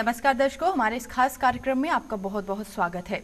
नमस्कार दर्शकों, हमारे इस खास कार्यक्रम में आपका बहुत बहुत स्वागत है।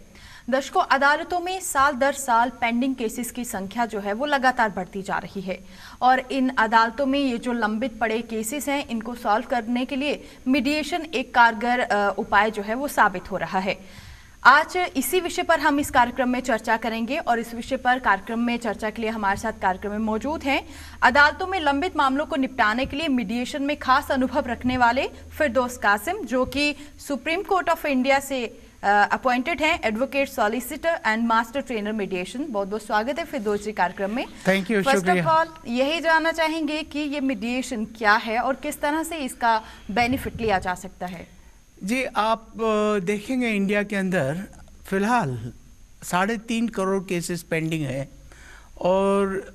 दर्शकों, अदालतों में साल दर साल पेंडिंग केसेस की संख्या जो है वो लगातार बढ़ती जा रही है और इन अदालतों में ये जो लंबित पड़े केसेस हैं इनको सॉल्व करने के लिए मीडिएशन एक कारगर उपाय जो है वो साबित हो रहा है। आज इसी विषय पर हम इस कार्यक्रम में चर्चा करेंगे और इस विषय पर कार्यक्रम में चर्चा के लिए हमारे साथ कार्यक्रम में मौजूद हैं अदालतों में लंबित मामलों को निपटाने के लिए मीडिएशन में खास अनुभव रखने वाले फिरदौस कासिम, जो कि सुप्रीम कोर्ट ऑफ इंडिया से अपॉइंटेड हैं, advocate, solicitor and master trainer mediation. बहुत बहुत स्वागत है फिरदौस जी कार्यक्रम में। Thank you. First of all यही जानना चाहेंगे कि ये मीडिएशन क्या है और किस तरह से इसका बेनिफिट लिया जा सकता है। जी, आप देखेंगे इंडिया के अंदर फिलहाल 3.5 करोड़ केसेस पेंडिंग है और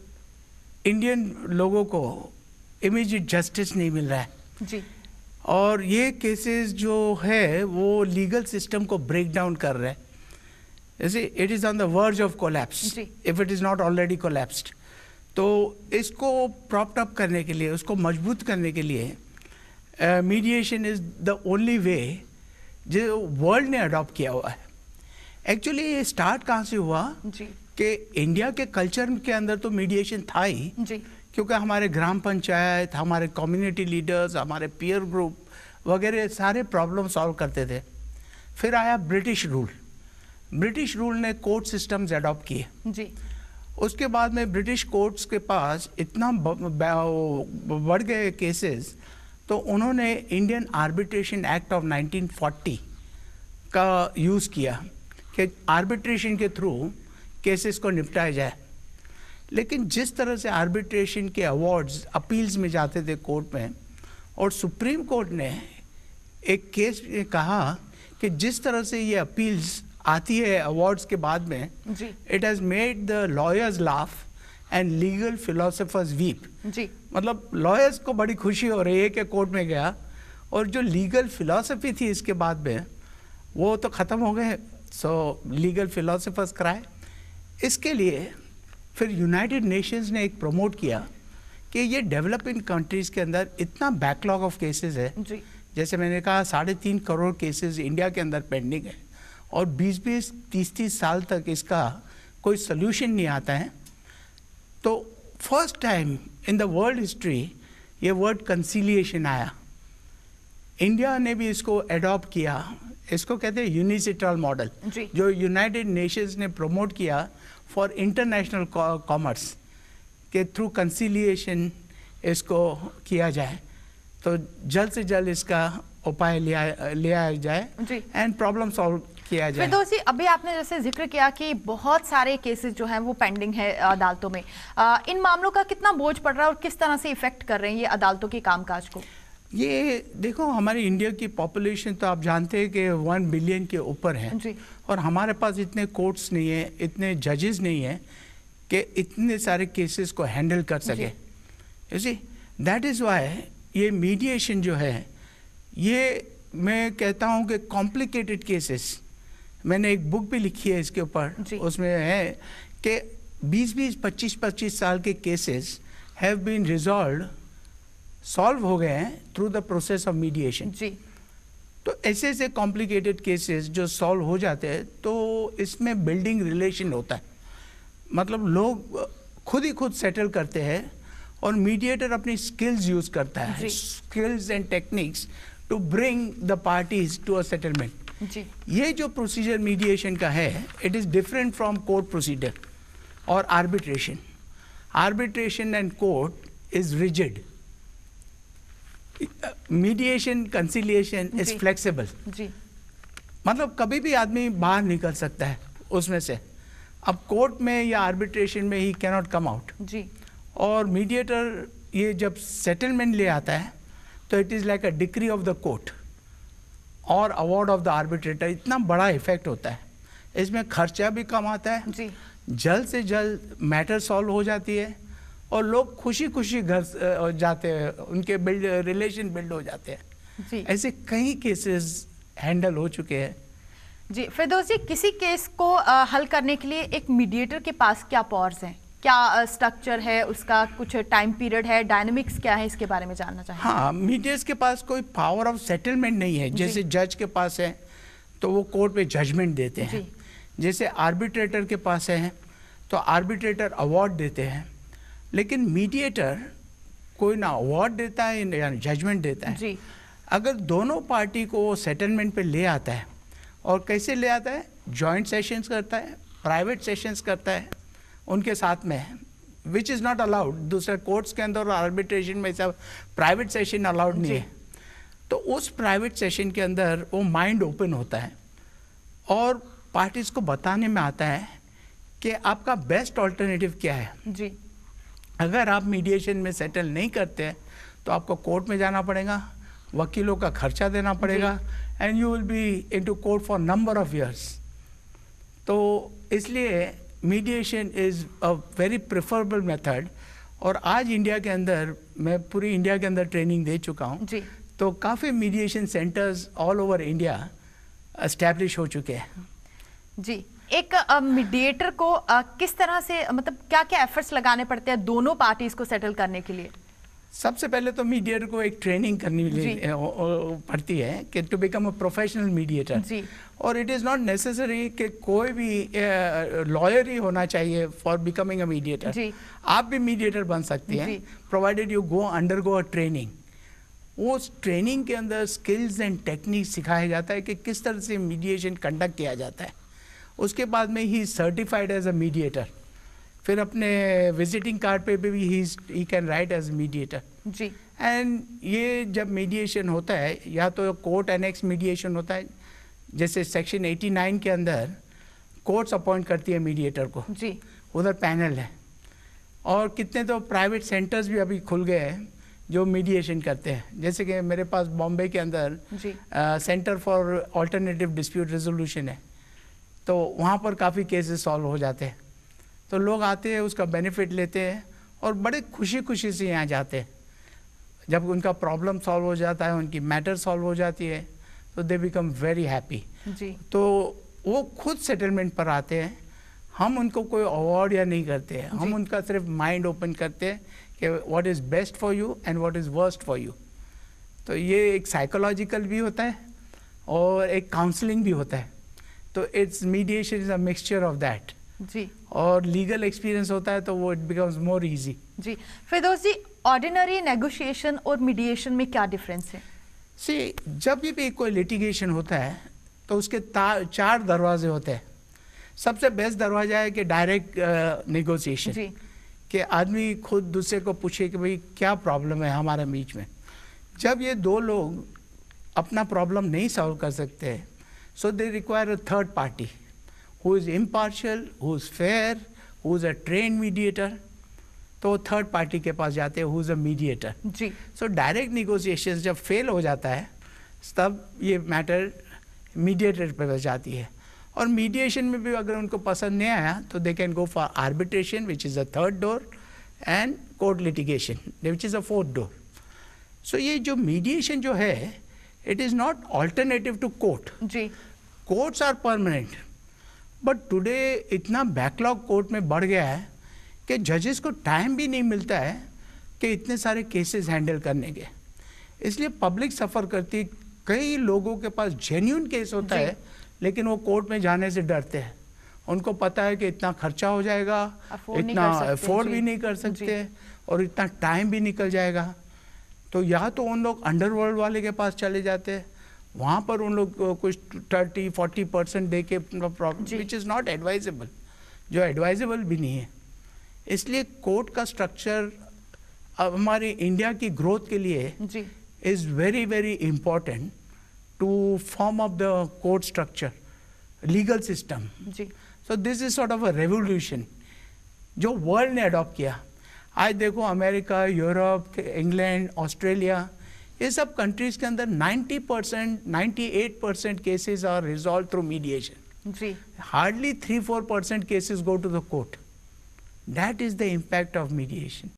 इंडियन लोगों को इमीडिएट जस्टिस नहीं मिल रहा है जी। और ये केसेस जो है वो लीगल सिस्टम को ब्रेक डाउन कर रहे हैं। जैसे it is on the verge of collapse if it is not already collapsed. तो इसको प्रॉप्ड अप करने के लिए, उसको मजबूत करने के लिए mediation is the only way जो वर्ल्ड ने अडॉप्ट किया हुआ है। एक्चुअली ये स्टार्ट कहाँ से हुआ जी कि इंडिया के कल्चर के अंदर तो मीडिएशन था ही जी, क्योंकि हमारे ग्राम पंचायत, हमारे कम्युनिटी लीडर्स, हमारे पीयर ग्रुप वगैरह सारे प्रॉब्लम सॉल्व करते थे। फिर आया ब्रिटिश रूल। ब्रिटिश रूल ने कोर्ट सिस्टम्स अडॉप्ट किए जी। उसके बाद में ब्रिटिश कोर्ट्स के पास इतना बढ़ गए केसेस, तो उन्होंने इंडियन आर्बिट्रेशन एक्ट ऑफ 1940 का यूज़ किया कि आर्बिट्रेशन के थ्रू केसेस को निपटाया जाए। लेकिन जिस तरह से आर्बिट्रेशन के अवार्ड्स अपील्स में जाते थे कोर्ट में, और सुप्रीम कोर्ट ने एक केस में कहा कि जिस तरह से ये अपील्स आती है अवार्ड्स के बाद में, it has made the lawyers laugh and legal philosophers weep. जी, मतलब लॉयर्स को बड़ी खुशी हो रही है कि कोर्ट में गया, और जो लीगल फिलॉसफी थी इसके बाद में वो तो ख़त्म हो गए। सो लीगल फिलोसोफर्स कराए। इसके लिए फिर यूनाइटेड नेशंस ने एक प्रमोट किया कि ये डेवलपिंग कंट्रीज़ के अंदर इतना बैकलॉग ऑफ केसेस है जी। जैसे मैंने कहा 3.5 करोड़ केसेस इंडिया के अंदर पेंडिंग है और 20-20, 30-30 साल तक इसका कोई सल्यूशन नहीं आता है। तो first time in the world history ये वर्ड कंसीलिएशन आया। इंडिया ने भी इसको अडॉप्ट किया। इसको कहते हैं यूनिसिटरल मॉडल, जो यूनाइटेड नेशंस ने प्रमोट किया फॉर इंटरनेशनल कॉमर्स के थ्रू कंसीलिएशन इसको किया जाए। तो जल्द से जल्द इसका उपाय लिया जाए एंड प्रॉब्लम सॉल्व किया जाए। फिरदौस जी, अभी आपने जैसे जिक्र किया कि बहुत सारे केसेस जो हैं वो पेंडिंग है अदालतों में। इन मामलों का कितना बोझ पड़ रहा है और किस तरह से इफेक्ट कर रहे हैं ये अदालतों के कामकाज को? ये देखो, हमारे इंडिया की पॉपुलेशन तो आप जानते हैं कि 1 बिलियन के ऊपर है और हमारे पास इतने कोर्ट्स नहीं है, इतने जजेस नहीं है कि इतने सारे केसेस को हैंडल कर सके। You see, that is why ये मीडिएशन जो है, ये मैं कहता हूँ कि कॉम्प्लिकेटेड केसेस, मैंने एक बुक भी लिखी है इसके ऊपर, उसमें है कि 20-20, 25-25 साल के cases have been resolved, solve हो गए हैं through the process of mediation जी। तो ऐसे ऐसे कॉम्प्लिकेटेड केसेस जो सॉल्व हो जाते हैं तो इसमें बिल्डिंग रिलेशन होता है। मतलब लोग खुद ही खुद सेटल करते हैं और मीडिएटर अपनी स्किल्स यूज़ करता है, skills and techniques to bring the parties to a settlement जी। ये जो प्रोसीजर मीडिएशन का है, it is different from court procedure और arbitration. Arbitration and court is rigid. Mediation, conciliation is flexible जी। मतलब कभी भी आदमी बाहर निकल सकता है उसमें से। अब कोर्ट में या आर्बिट्रेशन में he can not come out जी। और मीडिएटर ये जब सेटलमेंट ले आता है तो it is like a decree of the court और अवार्ड ऑफ द आर्बिट्रेटर। इतना बड़ा इफेक्ट होता है, इसमें खर्चा भी कम आता है जी। जल्द से जल्द मैटर सॉल्व हो जाती है और लोग खुशी खुशी घर जाते हैं, उनके रिलेशन बिल्ड हो जाते हैं जी। ऐसे कई केसेस हैंडल हो चुके हैं जी। फिरदौस जी, किसी केस को हल करने के लिए एक मीडिएटर के पास क्या पावर्स हैं? क्या स्ट्रक्चर है उसका, कुछ टाइम पीरियड है, डायनेमिक्स क्या है, इसके बारे में जानना चाहिए। हाँ, मीडिएटर्स के पास कोई पावर ऑफ सेटलमेंट नहीं है। जैसे जज के पास है तो वो कोर्ट में जजमेंट देते हैं, जैसे आर्बिट्रेटर के पास है तो आर्बिट्रेटर अवार्ड देते हैं, लेकिन मीडिएटर कोई ना अवार्ड देता है या जजमेंट देता है जी। अगर दोनों पार्टी को सेटलमेंट पे ले आता है, और कैसे ले आता है, जॉइंट सेशंस करता है, प्राइवेट सेशंस करता है उनके साथ में, विच इज़ नॉट अलाउड। दूसरे कोर्ट्स के अंदर और आर्बिट्रेशन में सब प्राइवेट सेशन अलाउड नहीं है। तो उस प्राइवेट सेशन के अंदर वो माइंड ओपन होता है और पार्टीज को बताने में आता है कि आपका बेस्ट ऑल्टरनेटिव क्या है जी। अगर आप मीडिएशन में सेटल नहीं करते तो आपको कोर्ट में जाना पड़ेगा, वकीलों का खर्चा देना पड़ेगा, and you will be into court for number of years. तो इसलिए mediation is a very preferable method. और आज इंडिया के अंदर, मैं पूरी इंडिया के अंदर ट्रेनिंग दे चुका हूँ, तो काफ़ी mediation centres all over India establish हो चुके हैं जी। एक मीडिएटर को किस तरह से, मतलब क्या क्या एफर्ट्स लगाने पड़ते हैं दोनों पार्टीज को सेटल करने के लिए? सबसे पहले तो मीडिएटर को एक ट्रेनिंग करनी पड़ती है कि to become a professional mediator. और इट इज़ नॉट नेसेसरी कि कोई भी लॉयर ही होना चाहिए फॉर बिकमिंग अ मीडिएटर। आप भी मीडिएटर बन सकती हैं, provided you go undergo a training. उस ट्रेनिंग के अंदर स्किल्स एंड टेक्निक सिखाया जाता है कि किस तरह से मीडिएशन कंडक्ट किया जाता है। उसके बाद में ही सर्टिफाइड एज अ मीडिएटर। फिर अपने विजिटिंग कार्ड पे भी he can write as mediator जी। एंड ये जब मीडिएशन होता है, या तो कोर्ट एनेक्स मीडिएशन होता है, जैसे सेक्शन 89 के अंदर कोर्ट्स अपॉइंट करती है मीडिएटर को जी, उधर पैनल है। और कितने तो प्राइवेट सेंटर्स भी अभी खुल गए हैं जो मीडिएशन करते हैं। जैसे कि मेरे पास बॉम्बे के अंदर centre for alternative dispute resolution है, तो वहाँ पर काफ़ी केसेस सॉल्व हो जाते हैं। तो लोग आते हैं, उसका बेनिफिट लेते हैं और बड़े खुशी खुशी से यहाँ जाते हैं। जब उनका प्रॉब्लम सॉल्व हो जाता है, उनकी मैटर सॉल्व हो जाती है, तो दे बिकम वेरी हैप्पी जी। तो वो खुद सेटलमेंट पर आते हैं। हम उनको कोई अवार्ड या नहीं करते हैं, हम उनका सिर्फ माइंड ओपन करते हैं कि what is best for you and what is worst for you. तो ये एक साइकोलॉजिकल भी होता है और एक काउंसलिंग भी होता है। तो it's mediation is a mixture of that जी। और लीगल एक्सपीरियंस होता है तो वो इट बिकम्स मोर इजी जी। फिरदौस जी, ऑर्डिनरी नेगोशिएशन और मीडिएशन में क्या डिफरेंस है? सी, जब भी कोई लिटिगेशन होता है तो उसके 4 दरवाजे होते हैं। सबसे बेस्ट दरवाजा है कि डायरेक्ट नेगोशिएशन, कि आदमी खुद दूसरे को पूछे कि भाई क्या प्रॉब्लम है हमारे बीच में। जब ये 2 लोग अपना प्रॉब्लम नहीं सॉल्व कर सकते, so they require a third party who is impartial, who is fair, who is a trained mediator. तो थर्ड पार्टी के पास जाते हैं, who is a mediator जी। so डायरेक्ट निगोशिएशन जब फेल हो जाता है तब ये मैटर मीडिएटर पे जाती है। और मीडिएशन में भी अगर उनको पसंद नहीं आया तो they can go for arbitration which is a third door, and court litigation which is a fourth door. So ये जो मीडिएशन जो है, it is not alternative to court जी। courts are permanent, but today इतना backlog court में बढ़ गया है कि जजेस को टाइम भी नहीं मिलता है कि इतने सारे केसेस हैंडल करने के। इसलिए पब्लिक सफ़र करती है। कई लोगों के पास जेन्युइन केस होता है, लेकिन वो कोर्ट में जाने से डरते हैं। उनको पता है कि इतना खर्चा हो जाएगा, इतना अफोर्ड भी नहीं कर सकते, और इतना टाइम भी निकल जाएगा। तो या तो उन लोग अंडरवर्ल्ड वाले के पास चले जाते हैं, वहाँ पर उन लोग कुछ 30-40% दे के problem, which is not advisable, जो एडवाइजेबल भी नहीं है। इसलिए कोर्ट का स्ट्रक्चर अब हमारे इंडिया की ग्रोथ के लिए is very very important to form of the court structure, legal system. So this is sort of a revolution जो वर्ल्ड ने अडॉप्ट किया। आज देखो अमेरिका, यूरोप, इंग्लैंड, ऑस्ट्रेलिया, ये सब कंट्रीज के अंदर 90%, 98% cases are resolve through mediation. Hardly 3-4% cases go to the court. That is the impact of mediation.